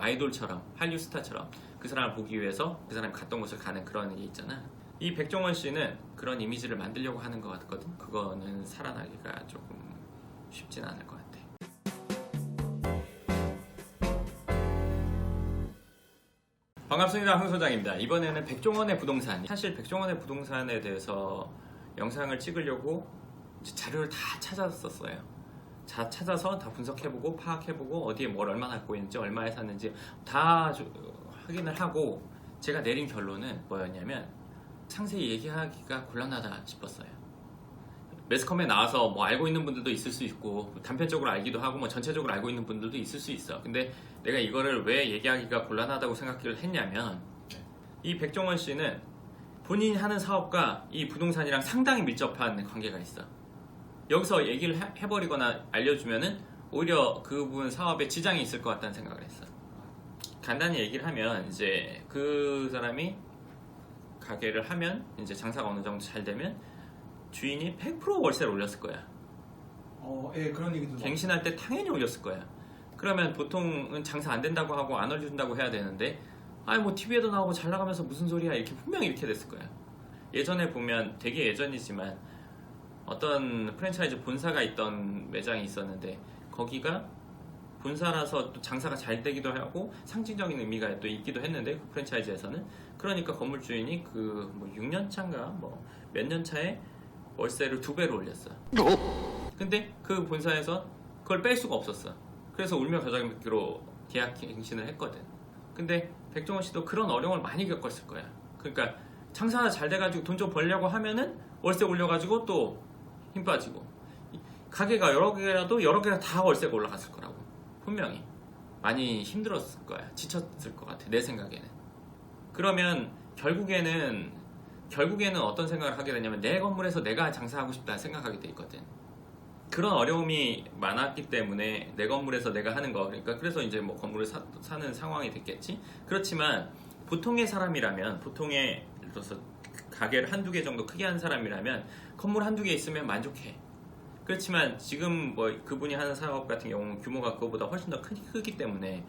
뭐 아이돌처럼 한류 스타처럼 그 사람을 보기 위해서 그 사람이 갔던 곳을 가는 그런 게 있잖아. 이 백종원 씨는 그런 이미지를 만들려고 하는 것 같거든. 그거는 살아나기가 조금 쉽진 않을 것 같아. 반갑습니다. 황 소장입니다. 이번에는 백종원의 부동산. 사실 백종원의 부동산에 대해서 영상을 찍으려고 자료를 다 찾았었어요. 찾아서 다 분석해보고 파악해보고 어디에 뭘 얼마나 갖고 있는지 얼마에 샀는지 다 확인을 하고 제가 내린 결론은 뭐였냐면 상세히 얘기하기가 곤란하다 싶었어요. 매스컴에 나와서 뭐 알고 있는 분들도 있을 수 있고 단편적으로 알기도 하고 뭐 전체적으로 알고 있는 분들도 있을 수 있어. 근데 내가 이거를 왜 얘기하기가 곤란하다고 생각을 했냐면 이 백종원 씨는 본인이 하는 사업과 이 부동산이랑 상당히 밀접한 관계가 있어. 여기서 얘기를 해버리거나 알려주면은 오히려 그분 사업에 지장이 있을 것 같다는 생각을 했어. 간단히 얘기를 하면 이제 그 사람이 가게를 하면 이제 장사가 어느 정도 잘 되면 주인이 100% 월세를 올렸을 거야. 예, 그런 얘기도 갱신할 때 당연히 올렸을 거야. 그러면 보통은 장사 안 된다고 하고 안 올려준다고 해야 되는데 아니 뭐 TV에도 나오고 잘 나가면서 무슨 소리야 이렇게 분명히 이렇게 됐을 거야. 예전에 보면 되게 예전이지만 어떤 프랜차이즈 본사가 있던 매장이 있었는데 거기가 본사라서 또 장사가 잘 되기도 하고 상징적인 의미가 또 있기도 했는데 그 프랜차이즈에서는 그러니까 건물 주인이 그 뭐 6년 차인가 뭐 몇 년 차에 월세를 2배로 올렸어. 근데 그 본사에서 그걸 뺄 수가 없었어. 그래서 울며 겨자 먹기로 계약 갱신을 했거든. 근데 백종원 씨도 그런 어려움을 많이 겪었을 거야. 그러니까 장사가 잘 돼가지고 돈 좀 벌려고 하면은 월세 올려가지고 또 힘 빠지고 가게가 여러 개라도 여러 개가 다 월세가 올라갔을 거라고. 분명히 많이 힘들었을 거야. 지쳤을 것 같아. 내 생각에는. 그러면 결국에는 어떤 생각을 하게 되냐면 내 건물에서 내가 장사하고 싶다 생각하게 돼 있거든. 그런 어려움이 많았기 때문에 내 건물에서 내가 하는 거 그러니까 그래서 이제 뭐 건물을 사는 상황이 됐겠지. 그렇지만 보통의 사람이라면 보통의 예를 들어서 가게를 한두 개 정도 크게 한 사람이라면 건물 한두 개 있으면 만족해. 그렇지만 지금 뭐 그분이 하는 사업 같은 경우는 규모가 그거보다 훨씬 더 크기 때문에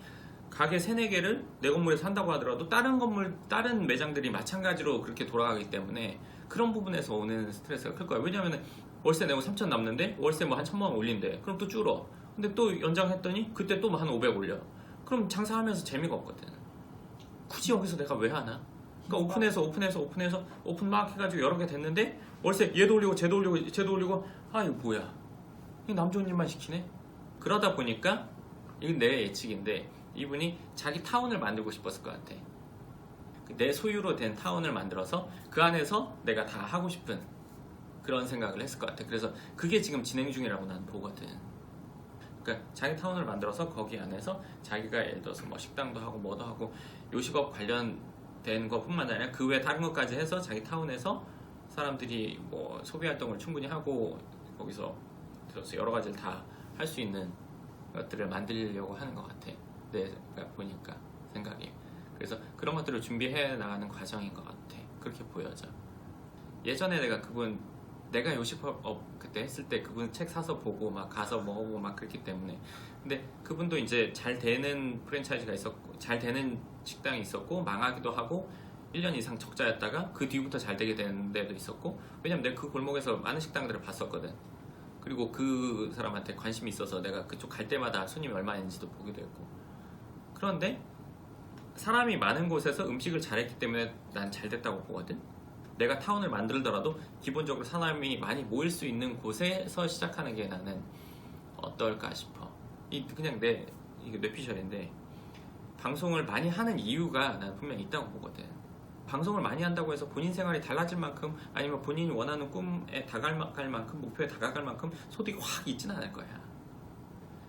가게 3-4개를 내 건물에서 한다고 하더라도 다른 매장들이 마찬가지로 그렇게 돌아가기 때문에 그런 부분에서 오는 스트레스가 클 거야. 왜냐면 월세 내고 3,000 남는데 월세 뭐 한 1,000만 원 올린대. 그럼 또 줄어. 근데 또 연장했더니 그때 또 한 500 올려. 그럼 장사하면서 재미가 없거든. 굳이 여기서 내가 왜 하나? 그러니까 오픈 막 해가지고 여러 개 됐는데 월세 얘도 올리고 쟤도 올리고 아 이거 뭐야? 이 남 좋은 일만 시키네? 그러다 보니까 이건 내 예측인데 이분이 자기 타운을 만들고 싶었을 것 같아. 내 소유로 된 타운을 만들어서 그 안에서 내가 다 하고 싶은 그런 생각을 했을 것 같아. 그래서 그게 지금 진행 중이라고 난 보거든. 그러니까 자기 타운을 만들어서 거기 안에서 자기가 예를 들어서 뭐 식당도 하고 뭐도 하고 요식업 관련된 것뿐만 아니라 그 외 다른 것까지 해서 자기 타운에서 사람들이 뭐 소비 활동을 충분히 하고 거기서 들어서 여러 가지를 다 할 수 있는 것들을 만들려고 하는 것 같아. 내가 보니까 생각이. 그래서 그런 것들을 준비해 나가는 과정인 것 같아. 그렇게 보여져. 예전에 내가 요식업 그때 했을 때 그분 책 사서 보고 막 가서 먹어보고 막 그랬기 때문에. 근데 그분도 이제 잘 되는 프랜차이즈가 있었고 잘 되는 식당이 있었고 망하기도 하고 1년 이상 적자였다가 그 뒤부터 잘 되게 되는 데도 있었고. 왜냐면 내가 그 골목에서 많은 식당들을 봤었거든. 그리고 그 사람한테 관심이 있어서 내가 그쪽 갈 때마다 손님이 얼마 있는지도 보기도 했고. 그런데 사람이 많은 곳에서 음식을 잘했기 때문에 난 잘 됐다고 보거든. 내가 타운을 만들더라도 기본적으로 사람이 많이 모일 수 있는 곳에서 시작하는 게 나는 어떨까 싶어. 그냥 이게 뇌피셜인데 방송을 많이 하는 이유가 난 분명히 있다고 보거든. 방송을 많이 한다고 해서 본인 생활이 달라질 만큼 아니면 본인이 원하는 꿈에 다가갈 만큼 목표에 다가갈 만큼 소득이 확 있지는 않을 거야.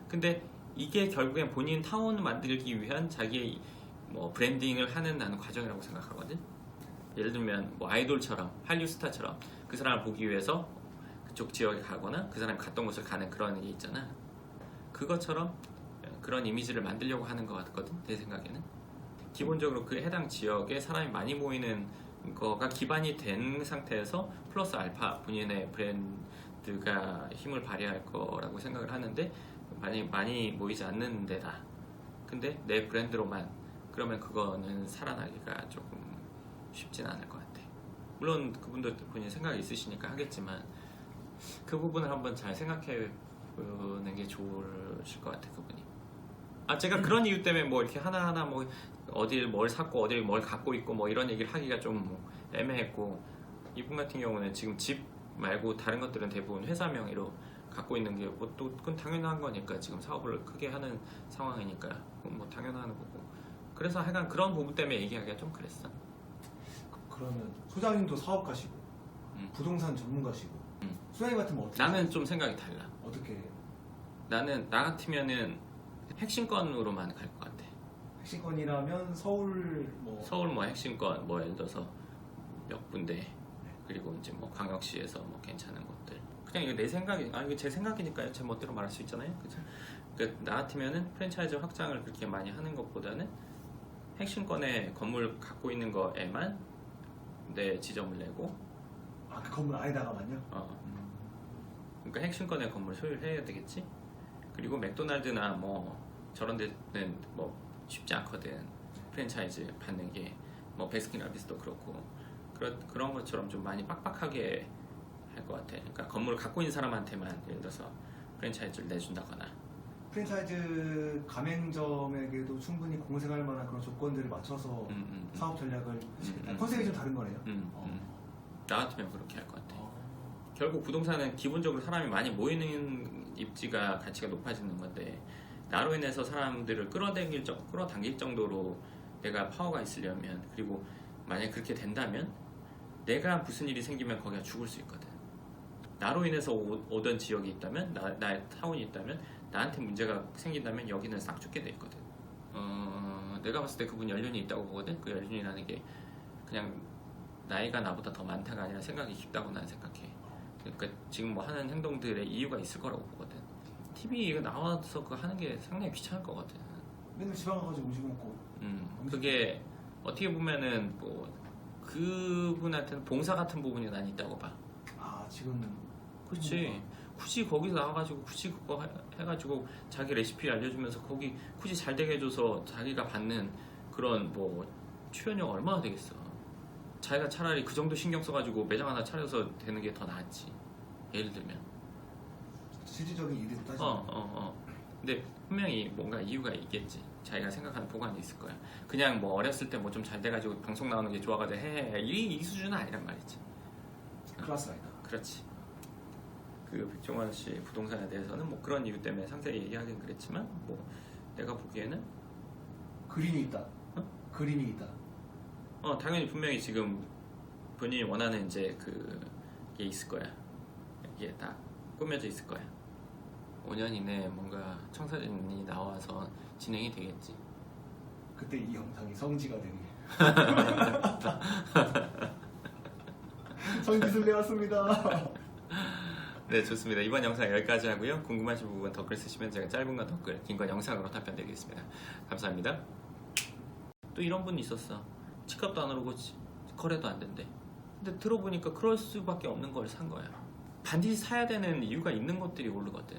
근데 이게 결국엔 본인 타운을 만들기 위한 자기의 뭐 브랜딩을 하는 나는 과정이라고 생각하거든. 예를 들면 뭐 아이돌처럼 한류 스타처럼 그 사람을 보기 위해서 그쪽 지역에 가거나 그 사람이 갔던 곳을 가는 그런 게 있잖아. 그것처럼 그런 이미지를 만들려고 하는 것 같거든. 내 생각에는. 기본적으로 그 해당 지역에 사람이 많이 모이는 거가 기반이 된 상태에서 플러스 알파 본인의 브랜드가 힘을 발휘할 거라고 생각을 하는데 많이 모이지 않는 데다. 근데 내 브랜드로만 그러면 그거는 살아나기가 조금 쉽진 않을 것 같아. 물론 그분도 본인 생각이 있으시니까 하겠지만 그 부분을 한번 잘 생각해 보는 게 좋으실 것 같아 그분이. 제가 그런 이유 때문에 뭐 이렇게 하나하나 뭐 어딜 뭘 샀고 어딜 뭘 갖고 있고 뭐 이런 얘기를 하기가 좀 애매했고, 이분 같은 경우는 지금 집 말고 다른 것들은 대부분 회사 명의로 갖고 있는 게 뭐 또 그건 당연한 거니까, 지금 사업을 크게 하는 상황이니까 그건 뭐 당연한 거고. 그래서 하여간 그런 부분 때문에 얘기하기가 좀 그랬어. 그러면 소장님도 사업가시고 부동산 전문가시고 소장님 같으면 어떻게? 나는 좀 생각이 달라. 어떻게? 나는 나 같으면은 핵심권으로만 갈 것 같아. 핵심권이라면 서울 서울 뭐 핵심권 뭐 예를 들어서 몇 군데, 그리고 이제 뭐 광역시에서 뭐 괜찮은 곳들. 그냥 이거 내 생각이, 이거 제 생각이니까 제 멋대로 말할 수 있잖아요, 그죠? 그러니까 나 같으면은 프랜차이즈 확장을 그렇게 많이 하는 것보다는 핵심권에 건물 갖고 있는 거에만 내 지점을 내고, 그 건물 안에다가만요? 그러니까 핵심권에 건물 소유를 해야 되겠지. 그리고 맥도날드나 뭐 저런 데는 뭐 쉽지 않거든, 프랜차이즈 받는 게. 뭐 베스킨라빈스도 그렇고 그런 것처럼 좀 많이 빡빡하게 할 것 같아. 그러니까 건물을 갖고 있는 사람한테만 예를 들어서 프랜차이즈를 내준다거나. 프랜차이즈 가맹점에게도 충분히 공생할 만한 그런 조건들을 맞춰서 사업 전략을 컨셉이 좀 다른 거네요. 나 같으면 그렇게 할 것 같아. 결국 부동산은 기본적으로 사람이 많이 모이는 입지가 가치가 높아지는 건데, 나로 인해서 사람들을 끌어당길 정도로 내가 파워가 있으려면, 그리고 만약 그렇게 된다면 내가 무슨 일이 생기면 거기가 죽을 수 있거든. 나로 인해서 오던 지역이 있다면, 나의 타운이 있다면, 나한테 문제가 생긴다면 여기는 싹 죽게 돼 있거든. 내가 봤을 때 그분 연륜이 있다고 보거든. 그 연륜이라는 게 그냥 나이가 나보다 더 많다가 아니라 생각이 깊다고 난 생각해. 그러니까 지금 뭐 하는 행동들의 이유가 있을 거라고 보거든. TV 이거 나와서 그거 하는 게 상당히 귀찮을 거거든. 맨날 지방 가가지고 음식 먹고. 그게 어떻게 보면은 뭐 그분한테는 봉사 같은 부분이 난 있다고 봐. 지금. 그렇지. 굳이 거기서 나와가지고 굳이 그거 해가지고 자기 레시피 알려주면서 거기 굳이 잘 되게 해줘서 자기가 받는 그런 뭐 출연료가 얼마나 되겠어. 자기가 차라리 그 정도 신경 써가지고 매장 하나 차려서 되는 게 더 낫지. 예를 들면. 실질적인 일을 따지면. 근데 분명히 뭔가 이유가 있겠지. 자기가 생각하는 보관이 있을 거야. 그냥 뭐 어렸을 때 뭐 좀 잘 돼가지고 방송 나오는 게 좋아가지고 이 수준은 아니란 말이지. 클래스 아니다. 그렇지. 그 백종원 씨 부동산에 대해서는 뭐 그런 이유 때문에 상세히 얘기하긴 그랬지만, 뭐 내가 보기에는 그림이 있다. 그림이 있다. 당연히 분명히 지금 본인이 원하는 이제 그게 있을 거야. 이게 다 꾸며져 있을 거야. 5년 이내에 뭔가 청사진이 나와서 진행이 되겠지. 그때 이 영상이 성지가 되는 게. 성지순례 왔습니다. 네, 좋습니다. 이번 영상 여기까지 하고요. 궁금하신 부분 댓글 쓰시면 제가 짧은 건 댓글, 긴 건 영상으로 답변 드리겠습니다. 감사합니다. 또 이런 분이 있었어. 집값도 안 오르고 거래도 안 된대. 근데 들어보니까 그럴 수밖에 없는 걸 산 거야. 반드시 사야 되는 이유가 있는 것들이 오르거든.